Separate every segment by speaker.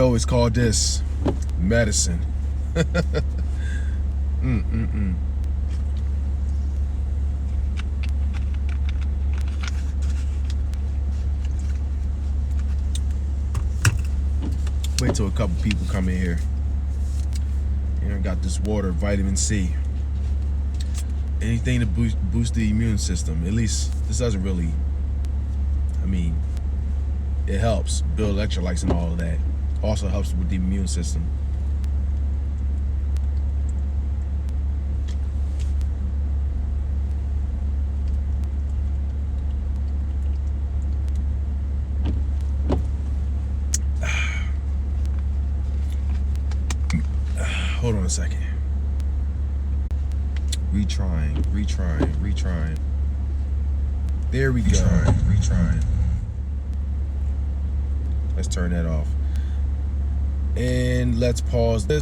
Speaker 1: always call this medicine. Wait till a couple people come in here. I got this water, vitamin C. Anything to boost the immune system. At least this doesn't really, I mean, it helps build electrolytes and all of that. Also helps with the immune system. Hold on a second. Retrying. There we go. Retrying. Let's turn that off. And let's pause this.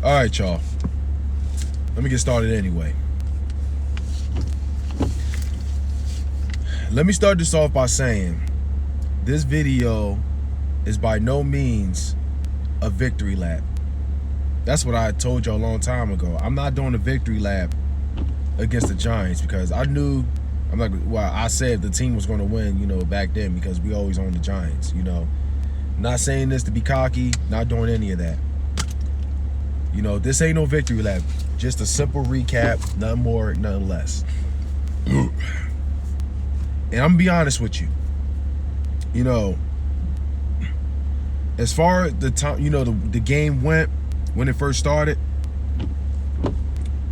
Speaker 1: All right, y'all. Let me get started anyway. Let me start this off by saying this video is by no means a victory lap. That's what I told y'all a long time ago. I'm not doing a victory lap against the Giants because I knew, I said the team was going to win, back then because we always own the Giants, Not saying this to be cocky, not doing any of that. This ain't no victory lap. Just a simple recap, nothing more, nothing less. And I'm going to be honest with you. As far as the time, the game went when it first started,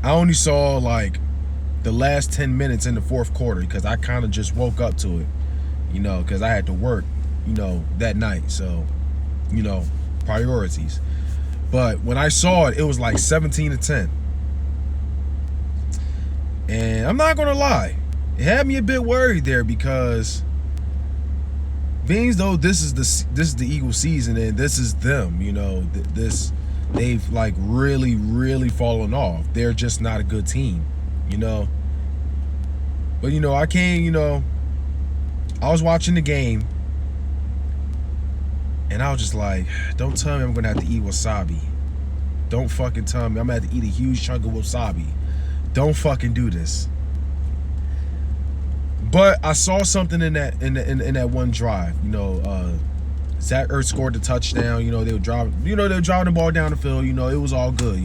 Speaker 1: I only saw like the last 10 minutes in the fourth quarter because I kind of just woke up to it, because I had to work, that night. So, priorities. But when I saw it, it was like 17-10. And I'm not going to lie, it had me a bit worried there because being though this is the Eagles season and this is them, they've like really fallen off. They're just not a good team, But I came, I was watching the game and I was just like, don't tell me I'm gonna have to eat wasabi. Don't fucking tell me I'm gonna have to eat a huge chunk of wasabi. Don't fucking do this. But I saw something in that one drive. Zach Ertz scored the touchdown. They were driving. They were driving the ball down the field. It was all good.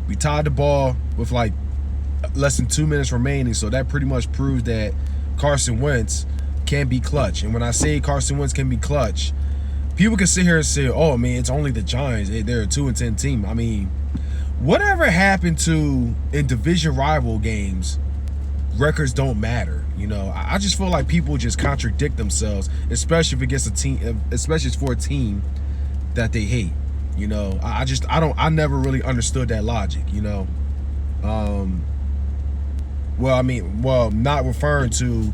Speaker 1: We tied the ball with like less than 2 minutes remaining, so that pretty much proves that Carson Wentz can be clutch. And when I say Carson Wentz can be clutch, people can sit here and say, "Oh man, it's only the Giants. They're a 2-10 team." I mean, whatever happened to in division rival games? Records don't matter, I just feel like people just contradict themselves, especially if it gets a team, especially for a team that they hate. I never really understood that logic. Not referring to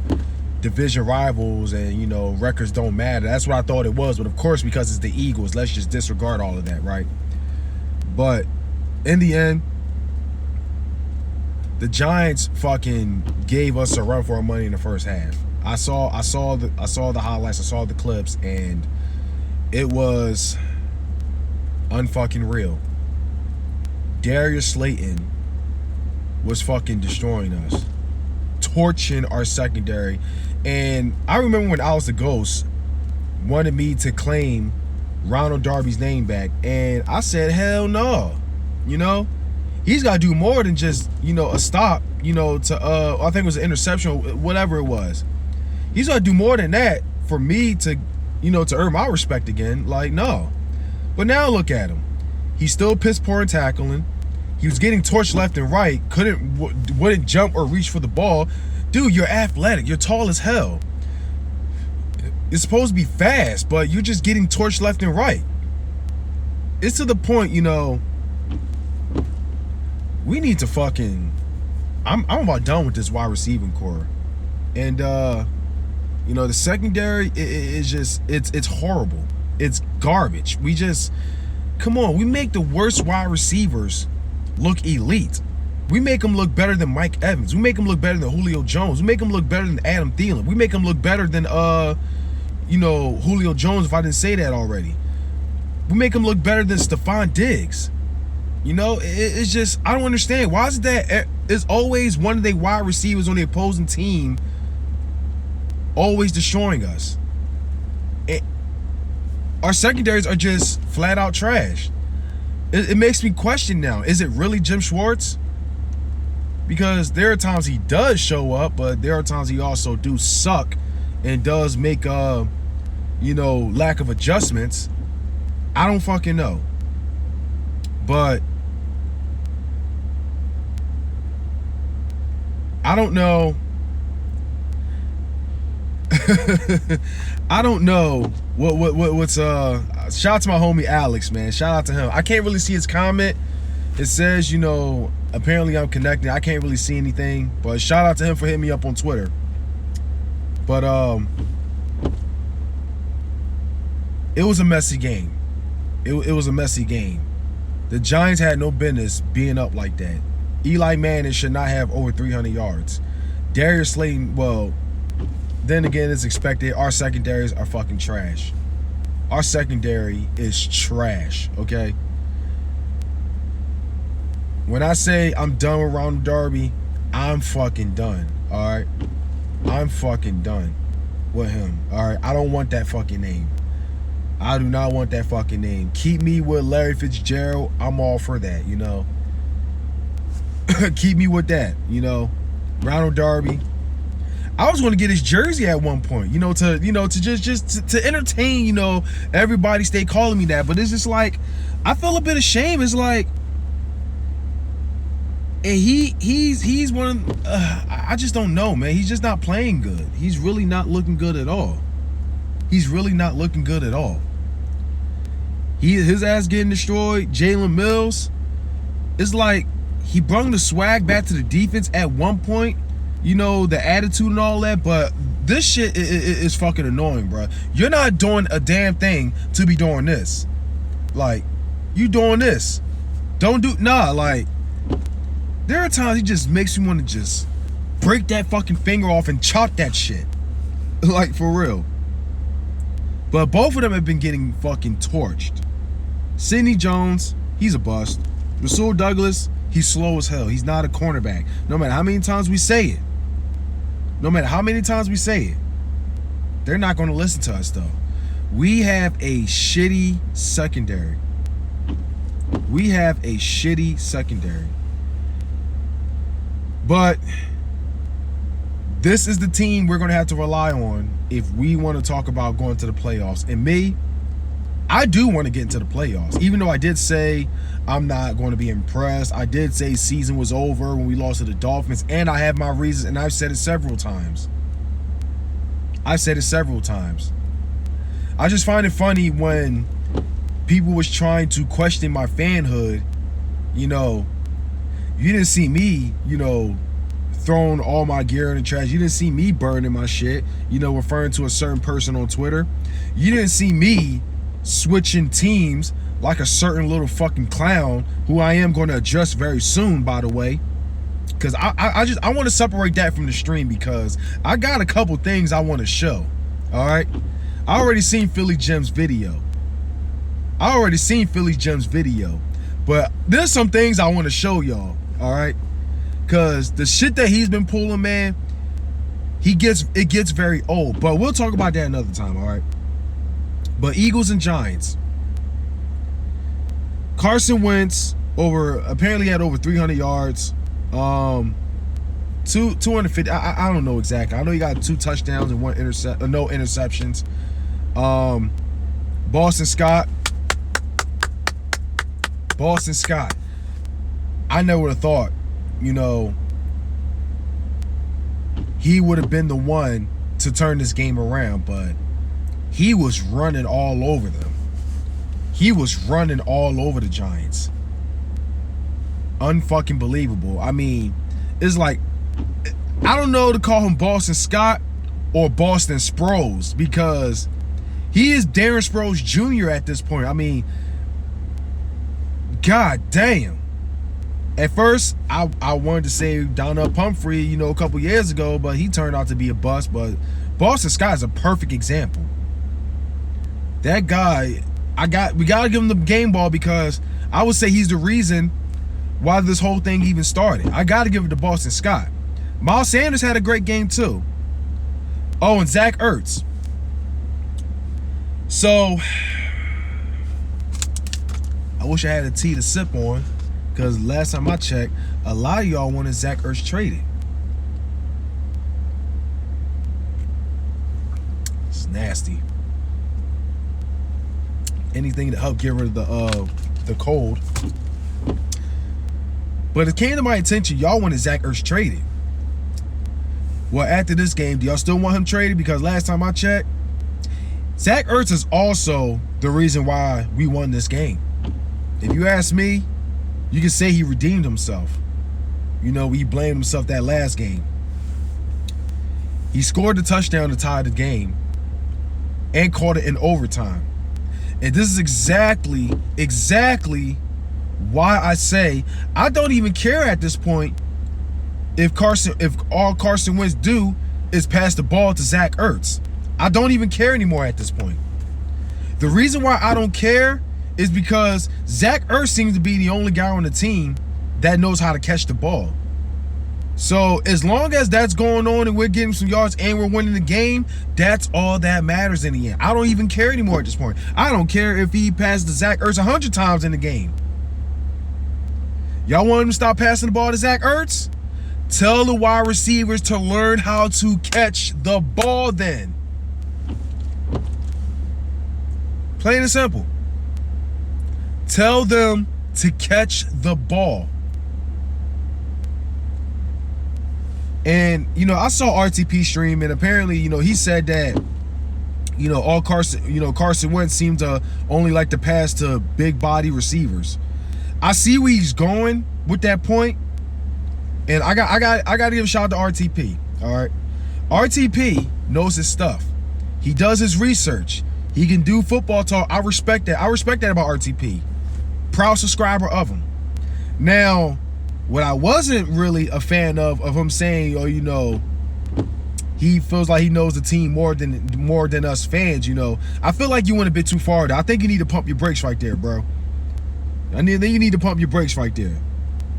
Speaker 1: division rivals and records don't matter. That's what I thought it was, but of course because it's the Eagles, let's just disregard all of that, right? But in the end, the Giants fucking gave us a run for our money in the first half. I saw the highlights, I saw the clips, and it was unfucking real. Darius Slayton was fucking destroying us, torching our secondary. And I remember when Alice the Ghost wanted me to claim Ronald Darby's name back, and I said, hell no. He's got to do more than just, a stop, to, I think it was an interception, whatever it was. He's got to do more than that for me to, to earn my respect again. Like, no. But now look at him. He's still piss poor in tackling. He was getting torched left and right. Wouldn't jump or reach for the ball. Dude, you're athletic. You're tall as hell. It's supposed to be fast, but you're just getting torched left and right. It's to the point, we need to fucking, I'm about done with this wide receiving core. And the secondary is just, it's horrible. It's garbage. We just, come on, we make the worst wide receivers look elite. We make him look better than Mike Evans. We make him look better than Julio Jones. We make him look better than Adam Thielen. We make him look better than Julio Jones, if I didn't say that already. We make him look better than Stephon Diggs. It's just, I don't understand. Why is it that it's always one of the wide receivers on the opposing team always destroying us? Our secondaries are just flat out trash. It makes me question now, is it really Jim Schwartz? Because there are times he does show up, but there are times he also do suck and does make lack of adjustments. I don't fucking know. But I don't know. I don't know what's shout out to my homie Alex, man. Shout out to him. I can't really see his comment. It says, apparently I'm connected. I can't really see anything, but shout out to him for hitting me up on Twitter. But it was a messy game. It was a messy game. The Giants had no business being up like that. Eli Manning should not have over 300 yards. Darius Slayton, well, then again, it's expected. Our secondaries are fucking trash. Our secondary is trash, okay? When I say I'm done with Ronald Darby, I'm fucking done, all right? I'm fucking done with him, all right? I don't want that fucking name. I do not want that fucking name. Keep me with Larry Fitzgerald. I'm all for that, Keep me with that, Ronald Darby. I was going to get his jersey at one point, to entertain, everybody stay calling me that. But it's just like, I feel a bit ashamed. It's like, and he's one of, I just don't know, man. He's just not playing good. He's really not looking good at all. He's really not looking good at all. His ass getting destroyed. Jalen Mills, it's like he brought the swag back to the defense at one point, the attitude and all that, but this shit is fucking annoying, bro. You're not doing a damn thing to be doing this. Like, you doing this. Like, there are times he just makes me want to just break that fucking finger off and chop that shit. Like, for real. But both of them have been getting fucking torched. Sidney Jones, he's a bust. Rasul Douglas, he's slow as hell. He's not a cornerback. No matter how many times we say it. They're not going to listen to us, though. We have a shitty secondary. But this is the team we're going to have to rely on if we want to talk about going to the playoffs. And me, I do want to get into the playoffs. Even though I did say I'm not going to be impressed. I did say season was over when we lost to the Dolphins. And I have my reasons, and I've said it several times. I just find it funny when people was trying to question my fanhood. You didn't see me, throwing all my gear in the trash. You didn't see me burning my shit, referring to a certain person on Twitter. You didn't see me switching teams like a certain little fucking clown who I am going to adjust very soon, by the way. Because I want to separate that from the stream because I got a couple things I want to show. All right? I already seen Philly Jim's video. But there's some things I want to show y'all. All right? Because the shit that he's been pulling, man, it gets very old. But we'll talk about that another time, all right? But Eagles and Giants. Carson Wentz apparently had over 300 yards. 250. I don't know exactly. I know he got 2 touchdowns and no interceptions. Boston Scott. I never would have thought, he would have been the one to turn this game around, but he was running all over them. He was running all over the Giants. Unfucking believable. I mean, it's like, I don't know to call him Boston Scott or Boston Sproles because he is Darren Sproles Jr. at this point. I mean, god damn. At first, I wanted to say Donnell Pumphrey, you know, a couple years ago, but he turned out to be a bust. But Boston Scott is a perfect example. That guy, we gotta give him the game ball, because I would say he's the reason why this whole thing even started. I gotta give it to Boston Scott. Miles Sanders had a great game too. Oh, and Zach Ertz. So I wish I had a tea to sip on, because last time I checked, a lot of y'all wanted Zach Ertz traded. It's nasty. Anything to help get rid of the cold. But it came to my attention, y'all wanted Zach Ertz traded. Well, after this game, do y'all still want him traded? Because last time I checked, Zach Ertz is also the reason why we won this game. If you ask me, you can say he redeemed himself. You know, he blamed himself that last game. He scored the touchdown to tie the game and caught it in overtime. And this is exactly why I say I don't even care at this point if all Carson Wentz do is pass the ball to Zach Ertz. I don't even care anymore at this point. The reason why I don't care is because Zach Ertz seems to be the only guy on the team that knows how to catch the ball. So as long as that's going on and we're getting some yards and we're winning the game, that's all that matters in the end. I don't even care anymore at this point. I don't care if he passes to Zach Ertz 100 times in the game. Y'all want him to stop passing the ball to Zach Ertz? Tell the wide receivers to learn how to catch the ball then. Plain and simple. Tell them to catch the ball. And, you know, I saw RTP stream, and apparently, you know, he said that, you know, Carson Wentz seemed to only like to pass to big body receivers. I see where he's going with that point. And I got to give a shout out to RTP. All right. RTP knows his stuff. He does his research. He can do football talk. I respect that. I respect that about RTP. Proud subscriber of him. Now, what I wasn't really a fan of him saying, oh, you know, he feels like he knows the team more than us fans, you know. I feel like you went a bit too far there. I think you need to pump your brakes right there, bro. Then you need to pump your brakes right there.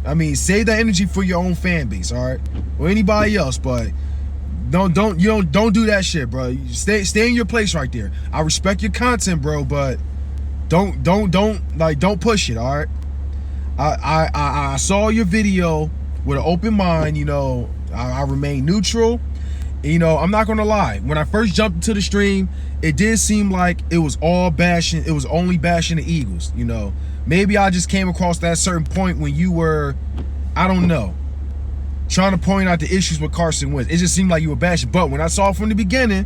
Speaker 1: I mean, save that energy for your own fan base, all right? Or anybody else, but don't do that shit, bro. Stay in your place right there. I respect your content, bro, but don't push it, all right? I saw your video with an open mind, you know. I remain neutral. You know, I'm not gonna lie. When I first jumped into the stream, it did seem like it was all bashing. It was only bashing the Eagles, you know. Maybe I just came across that certain point when you were, I don't know, trying to point out the issues with Carson Wentz. It just seemed like you were bashing. But when I saw it from the beginning,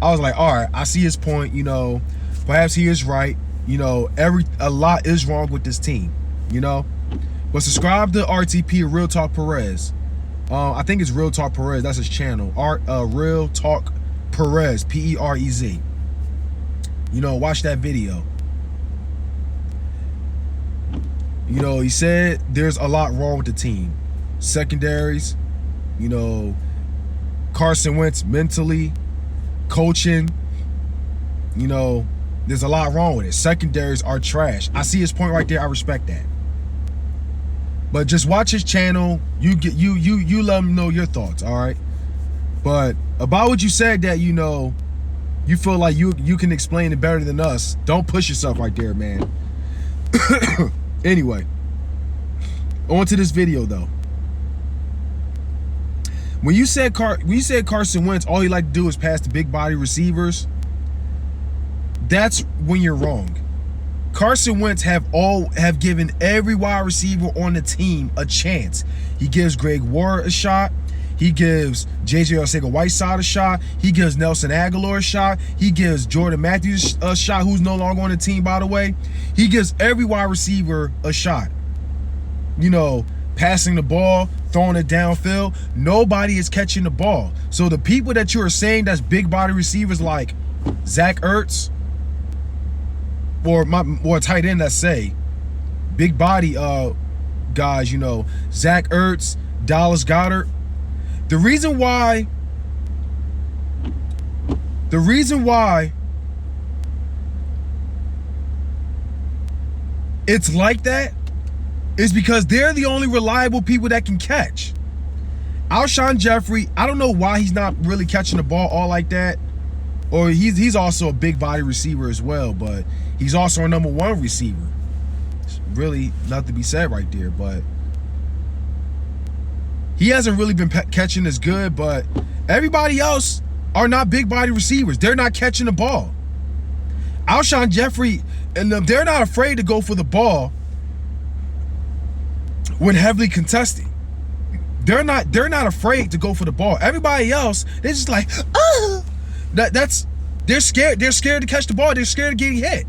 Speaker 1: I was like, all right, I see his point. You know, perhaps he is right. You know, a lot is wrong with this team. You know, but subscribe to RTP, Real Talk Perez. I think it's Real Talk Perez. That's his channel. Real Talk Perez, Perez. You know, watch that video. You know, he said there's a lot wrong with the team. Secondaries, you know, Carson Wentz mentally, coaching, you know, there's a lot wrong with it. Secondaries are trash. I see his point right there. I respect that. But just watch his channel. You let him know your thoughts, all right? But about what you said, that, you know, you feel like you can explain it better than us. Don't push yourself right there, man. Anyway, on to this video though. When you said Carson Wentz, all he like to do is pass to big body receivers, that's when you're wrong. Carson Wentz have given every wide receiver on the team a chance. He gives Greg Ward a shot. He gives J.J. Arcega-Whiteside a shot. He gives Nelson Aguilar a shot. He gives Jordan Matthews a shot, who's no longer on the team, by the way. He gives every wide receiver a shot. You know, passing the ball, throwing it downfield. Nobody is catching the ball. So the people that you are saying that's big body receivers like Zach Ertz, or a tight end that say big body guys, Zach Ertz, Dallas Goedert. The reason why it's like that is because they're the only reliable people that can catch. Alshon Jeffrey, I don't know why he's not really catching the ball all like that. Or he's also a big body receiver as well, but he's also a number 1 receiver. It's really nothing to be said right there, but he hasn't really been catching as good, but everybody else are not big body receivers. They're not catching the ball. Alshon Jeffrey and them, they're not afraid to go for the ball when heavily contested. They're not afraid to go for the ball. Everybody else, they're just like, oh. They're scared. They're scared to catch the ball. They're scared of getting hit.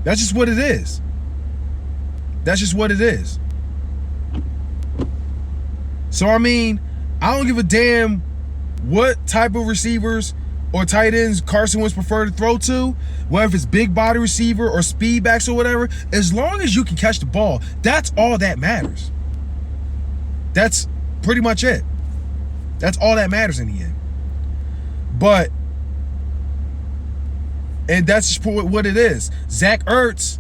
Speaker 1: That's just what it is. That's just what it is. So, I mean, I don't give a damn what type of receivers or tight ends Carson Wentz prefer to throw to, whether it's big body receiver or speed backs or whatever. As long as you can catch the ball, that's all that matters. That's pretty much it. That's all that matters in the end. But, and that's just what it is. Zach Ertz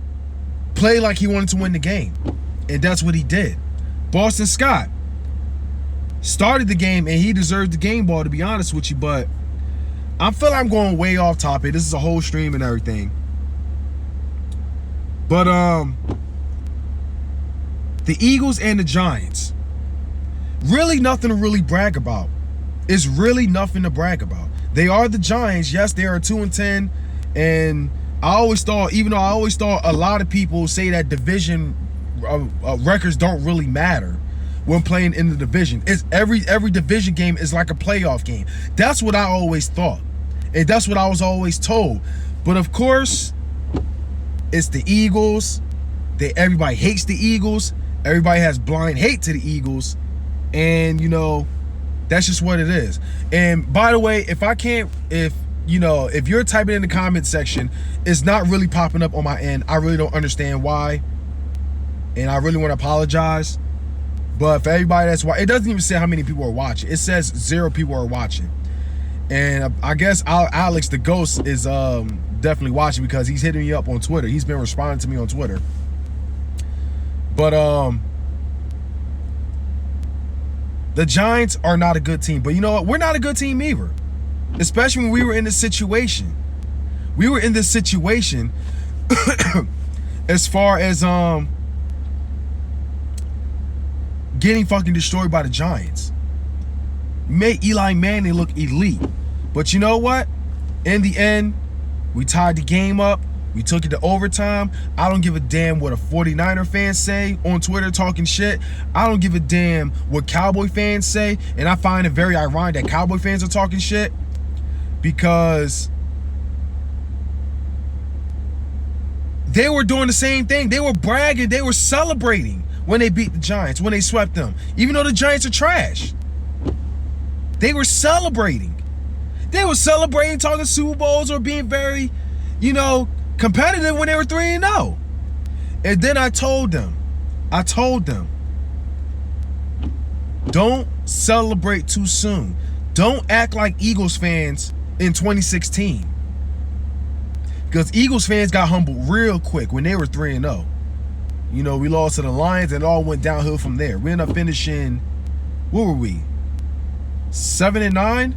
Speaker 1: played like he wanted to win the game. And that's what he did. Boston Scott started the game, and he deserved the game ball, to be honest with you. But I feel like I'm going way off topic. This is a whole stream and everything. But the Eagles and the Giants, really nothing to really brag about. It's really nothing to brag about. They are the Giants. Yes, they are 2-10. And I always thought, even though I always thought a lot of people say that division records don't really matter when playing in the division. It's every division game is like a playoff game. That's what I always thought. And that's what I was always told. But of course, it's the Eagles. Everybody hates the Eagles. Everybody has blind hate to the Eagles. And, that's just what it is. And by the way, if you're typing in the comment section, it's not really popping up on my end. I really don't understand why. And I really want to apologize. But for everybody that's watching, it doesn't even say how many people are watching. It says 0 people are watching. And I guess Alex the Ghost is definitely watching because he's hitting me up on Twitter. He's been responding to me on Twitter. But the Giants are not a good team. But you know what? We're not a good team either. Especially when we were in this situation. We were in this situation as far as getting fucking destroyed by the Giants. Made Eli Manning look elite. But you know what? In the end, we tied the game up. We took it to overtime. I don't give a damn what a 49er fans say on Twitter talking shit. I don't give a damn what Cowboy fans say. And I find it very ironic that Cowboy fans are talking shit because they were doing the same thing. They were bragging. They were celebrating when they beat the Giants, when they swept them. Even though the Giants are trash. They were celebrating. They were celebrating, talking Super Bowls or being very, competitive when they were 3-0. And then I told them, don't celebrate too soon. Don't act like Eagles fans in 2016. Because Eagles fans got humbled real quick when they were 3-0. We lost to the Lions and it all went downhill from there. We ended up finishing, what were we? 7-9?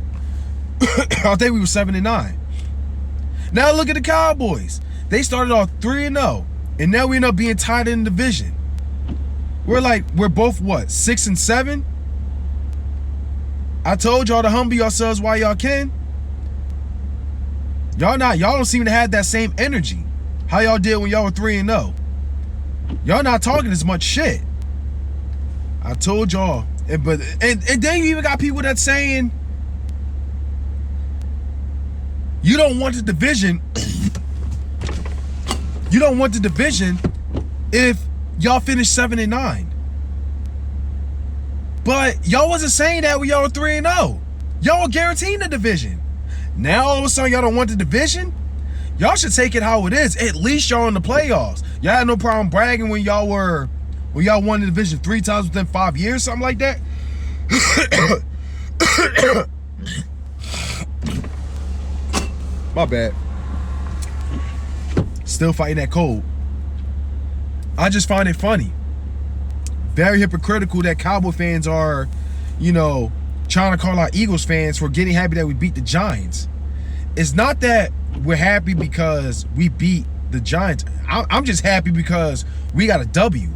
Speaker 1: I think we were 7-9. Now look at the Cowboys. They started off 3-0, and now we end up being tied in the division. We're both what, 6-7? I told y'all to humble yourselves while y'all can. Y'all don't seem to have that same energy. How y'all did when y'all were 3-0. Y'all not talking as much shit. I told y'all. And then you even got people that's saying you don't want the division. You don't want the division if y'all finish 7-9. But y'all wasn't saying that when y'all were 3-0. Y'all were guaranteeing the division. Now all of a sudden y'all don't want the division? Y'all should take it how it is. At least y'all in the playoffs. Y'all had no problem bragging when y'all were When y'all won the division 3 times within 5 years, something like that. My bad. Still fighting that cold. I just find it funny. Very hypocritical that Cowboy fans are, you know, trying to call out Eagles fans for getting happy that we beat the Giants. It's not that we're happy because we beat the Giants. I'm just happy because we got a W.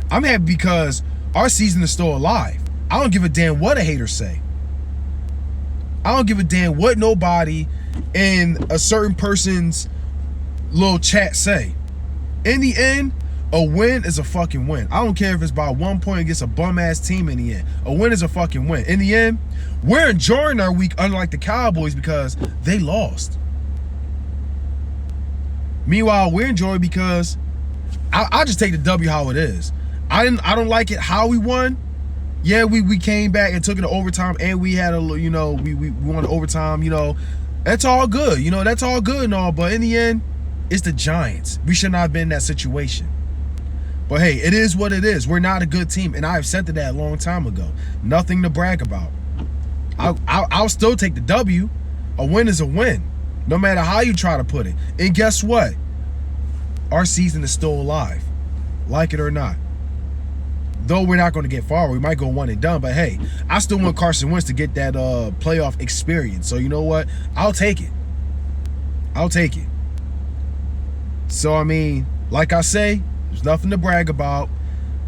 Speaker 1: I'm happy because our season is still alive. I don't give a damn what a hater say. I don't give a damn what nobody in a certain person's little chat say. In the end, a win is a fucking win. I don't care if it's by 1 point against a bum-ass team in the end. A win is a fucking win. In the end, we're enjoying our week unlike the Cowboys because they lost. Meanwhile, we're enjoying because I just take the W how it is. I don't like it how we won. Yeah, we came back and took it to overtime, and we had we won overtime, That's all good. That's all good and all, but in the end, it's the Giants. We should not have been in that situation. But hey, it is what it is. We're not a good team, and I've said that a long time ago. Nothing to brag about. I'll still take the W. A win is a win, no matter how you try to put it. And guess what? Our season is still alive, like it or not. Though we're not going to get far, we might go one and done. But hey, I still want Carson Wentz to get that playoff experience. So you know what? I'll take it. I'll take it. So I mean, like I say, there's nothing to brag about.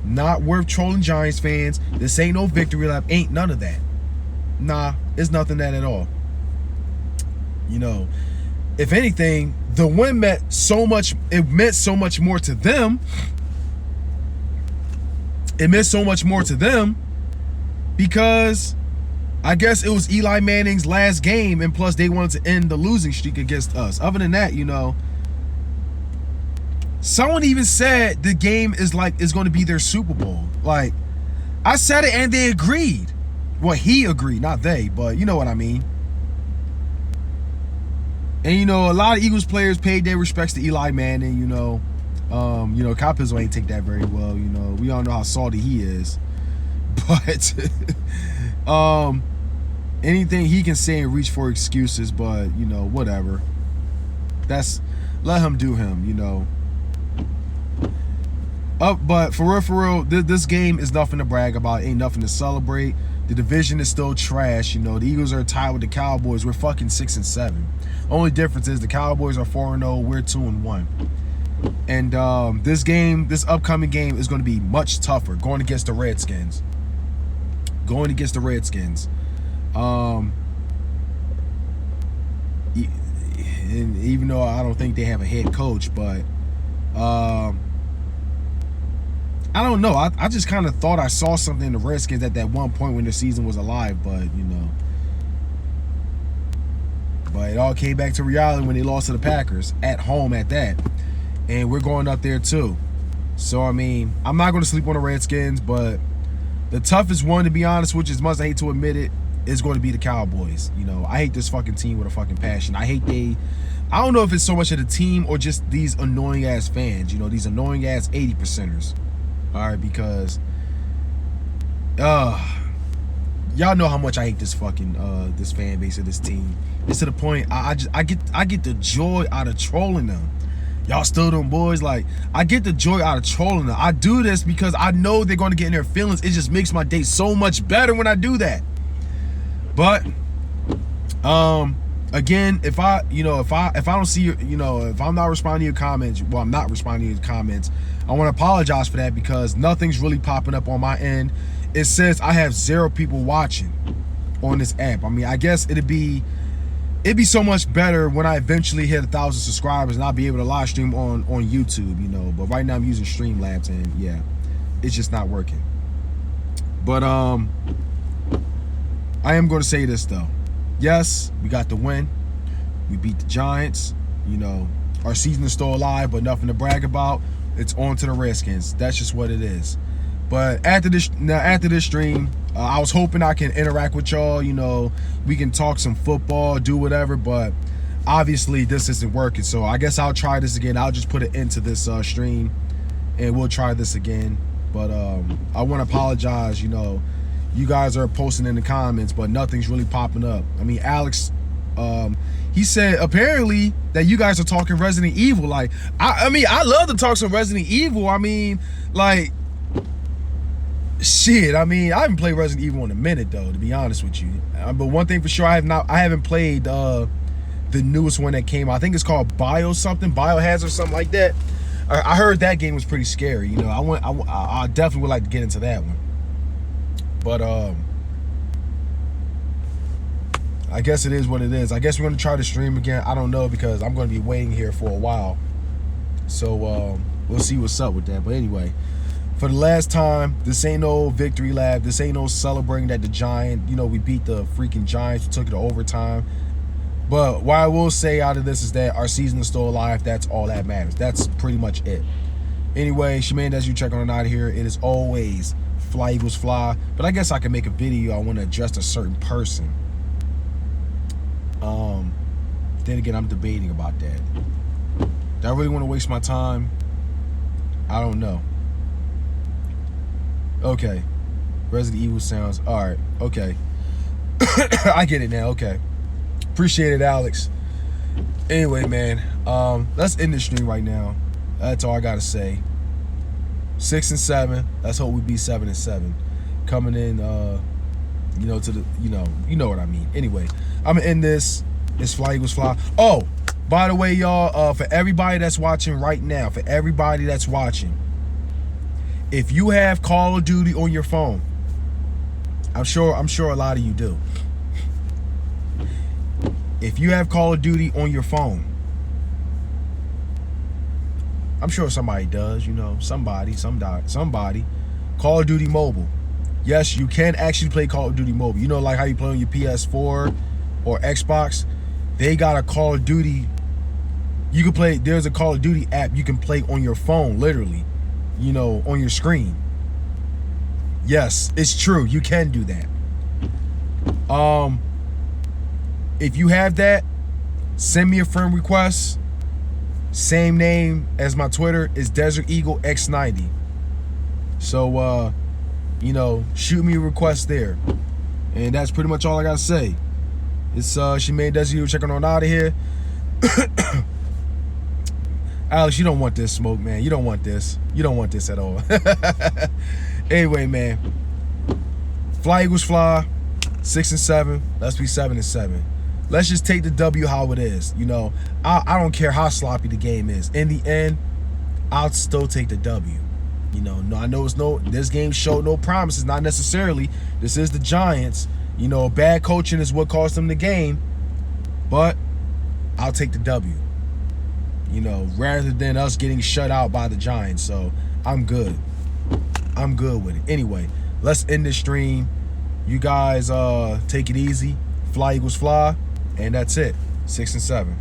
Speaker 1: Not worth trolling Giants fans. This ain't no victory lap. Ain't none of that. Nah, it's nothing that at all. If anything, the win meant so much. It meant so much more to them. It meant so much more to them because I guess it was Eli Manning's last game, and plus they wanted to end the losing streak against us. Other than that, someone even said the game is going to be their Super Bowl. Like, I said it and they agreed. Well, he agreed, not they, but you know what I mean. And a lot of Eagles players paid their respects to Eli Manning. Kyle Pizzo ain't take that very well. We all know how salty he is. But anything he can say and reach for excuses, but whatever. Let him do him. But for real, this game is nothing to brag about. Ain't nothing to celebrate. The division is still trash. The Eagles are tied with the Cowboys. We're fucking 6-7. Only difference is the Cowboys are 4-0. We're 2-1. And this upcoming game is going to be much tougher. Going against the Redskins. And even though I don't think they have a head coach, but I don't know. I just kind of thought I saw something in the Redskins at that one point when the season was alive, but but it all came back to reality when they lost to the Packers at home at that. And we're going up there too. So I mean, I'm not going to sleep on the Redskins, but the toughest one, to be honest, which as much as I hate to admit it, is going to be the Cowboys. I hate this fucking team with a fucking passion. I don't know if it's so much of the team or just these annoying ass fans, these annoying ass 80%ers. All right, because y'all know how much I hate this fucking this fan base of this team. It's to the point I get the joy out of trolling them. Y'all still them boys. Like, I get the joy out of trolling them. I do this because I know they're going to get in their feelings. It just makes my day so much better when I do that. But again, if I don't see your, if I'm not responding to your comments, well, I'm not responding to your comments, I want to apologize for that because nothing's really popping up on my end. It says I have 0 people watching on this app. I mean, I guess it'd be so much better when I eventually hit 1,000 subscribers and I'll be able to live stream on YouTube, But right now I'm using Streamlabs and yeah, it's just not working. But I am going to say this though. Yes, we got the win. We beat the Giants. Our season is still alive, but nothing to brag about. It's on to the Redskins. That's just what it is. But after this stream, I was hoping I can interact with y'all. We can talk some football, do whatever. But obviously, this isn't working. So I guess I'll try this again. I'll just put it into this stream, and we'll try this again. But I want to apologize. You know, you guys are posting in the comments, but nothing's really popping up. I mean, Alex, he said apparently that you guys are talking Resident Evil. Like, I mean, I love to talk some Resident Evil. I mean, like, shit. I mean, I haven't played Resident Evil in a minute though, to be honest with you. But one thing for sure, I haven't played the newest one that came out. I think it's called Biohazard or something like that. I heard that game was pretty scary. You know, I definitely would like to get into that one. But I guess it is what it is. I guess we're gonna try to stream again. I don't know, because I'm gonna be waiting here for a while. So we'll see what's up with that. But anyway, for the last time, this ain't no victory lap. This ain't no celebrating that the Giant, you know, we beat the freaking Giants. We took it to overtime. But what I will say out of this is that our season is still alive. That's all that matters. That's pretty much it. Anyway, Shemaine, as you check on out of here, it is always fly Eagles fly. But I guess I can make a video. I want to address a certain person. Then again, I'm debating about that. Do I really want to waste my time? I don't know. Okay. Resident Evil sounds. All right. Okay. I get it now. Okay. Appreciate it, Alex. Anyway, man. Let's end the stream right now. That's all I gotta say. 6 and 7. Let's hope we be 7 and 7. Coming in, you know, to the, you know what I mean. Anyway, I'm gonna end this. It's Fly Eagles Fly. Oh, by the way, y'all, for everybody that's watching right now, if you have Call of Duty on your phone, I'm sure a lot of you do. If you have Call of Duty on your phone, I'm sure somebody does, you know, somebody. Call of Duty Mobile. Yes, you can actually play Call of Duty Mobile. You know, like how you play on your PS4 or Xbox. They got a Call of Duty. You can play. There's a Call of Duty app you can play on your phone, literally. You know, on your screen. Yes, it's true. You can do that. If you have that, send me a friend request. Same name as my Twitter is Desert Eagle X90. So, you know, shoot me a request there. And that's pretty much all I gotta say. It's Shemaine Desert Eagle checking on out of here. Alex, you don't want this smoke, man. You don't want this. You don't want this at all. Anyway, man. Fly Eagles fly. 6 and 7. Let's be 7 and 7. Let's just take the W how it is. You know, I don't care how sloppy the game is. In the end, I'll still take the W. You know, no, I know this game showed no promises. Not necessarily. This is the Giants. You know, bad coaching is what cost them the game. But I'll take the W. You know, rather than us getting shut out by the Giants. So I'm good. I'm good with it. Anyway, let's end the stream. You guys take it easy. Fly Eagles fly. And that's it. 6 and 7.